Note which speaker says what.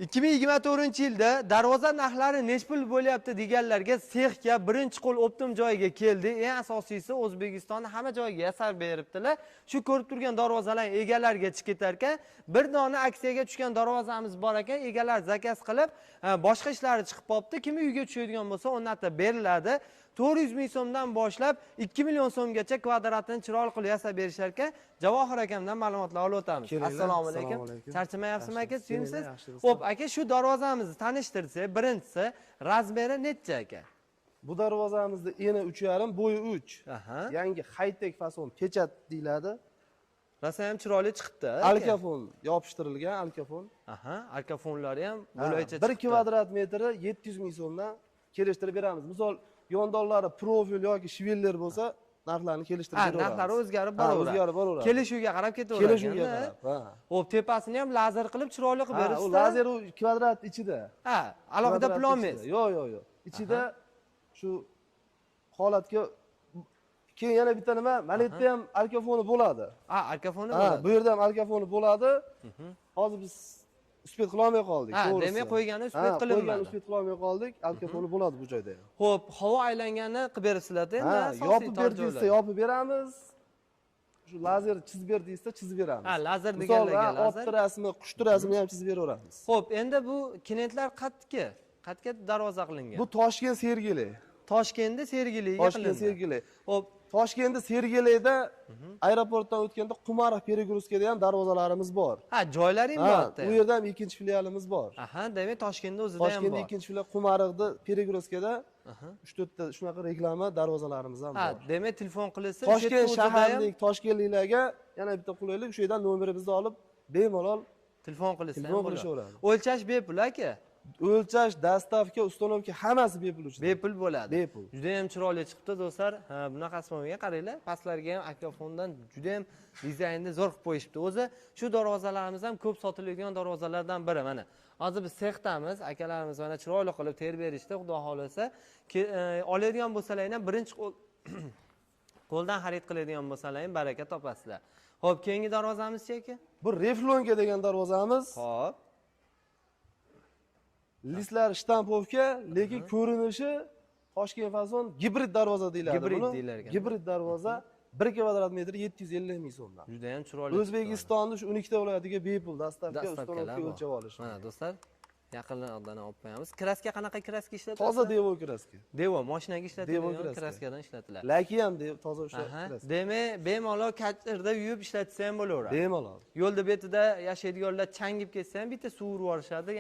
Speaker 1: 2024-yilda darvoza narxlari nech pul bo'lyapti deganlarga sexga birinchi qo'l optim joyiga keldi. Eng asosiysi O'zbekistonning hamma joyiga yasab beribdilar. Shu ko'rib turgan darvozalar egalariga chiqib ketar ekan, bir dona aksiyaga tushgan darvozamiz bor ekan, egalar zakaz qilib, boshqa ishlari chiqib qopti. Kim uyga tushadigan bo'lsa, o'rnatib beriladi. 400 ming so'mdan boshlab 2 million so'mgacha kvadratini chiroyli qilib yasab berishar ekan. Javohir akamdan ma'lumotlar olib o'tamiz. Assalomu alaykum. Charchamayapsizmi aka? Suyimsiz? Xo'p, aka, shu darvozamizni tanishtirsak, birinchisi razmeri necha aka?
Speaker 2: Bu darvozamizda eni 3,5, bo'yi 3. Yangi high-tech fason pechat deyiladi.
Speaker 1: Rosa ham chiroyli chiqibdi.
Speaker 2: Alkafon yopishtirilgan, alkafon.
Speaker 1: Alkafonlari ham bo'laycha
Speaker 2: chiqdi. 1 kvadrat metri 700 ming so'mdan kelishtirib beramiz. Misol, yondonlari profil yoki shveller bo'lsa, narxlarni kelishtirib beramiz.
Speaker 1: Narxlari o'zgarib boraveradi. Kelishuvga qarab ketaveradi.
Speaker 2: Kelishuvga qarab.
Speaker 1: Xo'p, tepasini ham lazer qilib chiroyli qilib berishdi.
Speaker 2: U lazer kvadrat ichida.
Speaker 1: Alohida plomes.
Speaker 2: Yo'q. Ichida shu holatga keyin yana bitta nima, mana bu yerda ham alkafoni bo'ladi.
Speaker 1: Alkafoni bo'ladi.
Speaker 2: Bu yerda ham alkafoni bo'ladi. Hozir biz uspet qila olmay qoldik.
Speaker 1: Demak, qo'ygani uspet qilinmadi.
Speaker 2: Uspet qila olmay qoldik. Alkafoni bo'ladi bu joyda ham.
Speaker 1: Xo'p, havo aylangani qilib bersizlar endi.
Speaker 2: Yopib ber deysa, yopib beramiz. Shu lazer chizib ber deysa, chizib beramiz.
Speaker 1: Lazer deganlarga lazer.
Speaker 2: Ot rasmi, qush rasmini ham chizib beraveramiz.
Speaker 1: Xo'p, endi bu kinetlar qatga darvoza qilingan.
Speaker 2: Bu Toshkent Sergeli.
Speaker 1: Toshkentda Sergeliga qilingan.
Speaker 2: Toshkent Sergeli.
Speaker 1: Xo'p,
Speaker 2: Toshkentda Sergelida aeroportdan o'tganda Qumarov Peregruskada ham darvozalarimiz bor.
Speaker 1: Joylaring bor.
Speaker 2: U yerda ham ikkinchi filialimiz bor.
Speaker 1: Demak Toshkentda o'zida ham bor.
Speaker 2: Toshkentda ikkinchi filial Qumarovda Peregruskada 3-4 ta shunaqa reklama darvozalarimiz ham bor.
Speaker 1: Demak telefon qilsa,
Speaker 2: Toshkent shahardagi toshkentliklarga yana bitta qulaylik, o'sha yerdan nomerimizni olib, bemalol
Speaker 1: telefon qilsa
Speaker 2: ham bo'laveradi.
Speaker 1: O'lchash bepul aka.
Speaker 2: O'lchash, dastavka, ustanovka hammasi bepul uchun.
Speaker 1: Bepul bo'ladi.
Speaker 2: Bepul.
Speaker 1: Juda ham chiroyli chiqibdi do'stlar. Bunaqasi bo'lmagan, qaranglar. Pastlarga ham akafondan juda ham dizaynni zo'r qilib qo'yishibdi. O'zi shu darvozalarimiz ham ko'p sotiladigan darvozalardan biri. Mana hozir biz sexdamiz, akalarimiz mana chiroyli qilib terib berishdi, xudo xolasa. Oladigan bo'lsalaring ham birinchi qo'ldan xarid qiladigan bo'lsalaring baraka topasizlar. Xo'p, keyingi darvozamiz-chi aka?
Speaker 2: Bu Reflonka degan darvozamiz.
Speaker 1: Xo'p.
Speaker 2: Listlari shtampovka, lekin ko'rinishi Toshkent fason gibrid darvoza deyiladi.
Speaker 1: Gibrid deyiladi.
Speaker 2: Gibrid darvoza 1 kvadrat metr 750 ming so'mdan.
Speaker 1: Juda ham chiroyli.
Speaker 2: O'zbekistonning shu 12 ta viloyatiga bepul dastavka, ustanovka o'lchab olish.
Speaker 1: Mana do'stlar, yaqinlardan olib qo'yamiz. Kraska qanaqa kraska ishlatiladi?
Speaker 2: Toza Devo kraska.
Speaker 1: Devo mashinaga ishlatiladigan kraskadan ishlatiladi.
Speaker 2: Laki ham toza o'sha kraska.
Speaker 1: Demak, bemalol katerda yuvib ishlatsa ham bo'laveradi.
Speaker 2: Bemalol.
Speaker 1: Yo'lda betida yashaydiganlar changib ketsa ham bitta suv urib yuborishadi.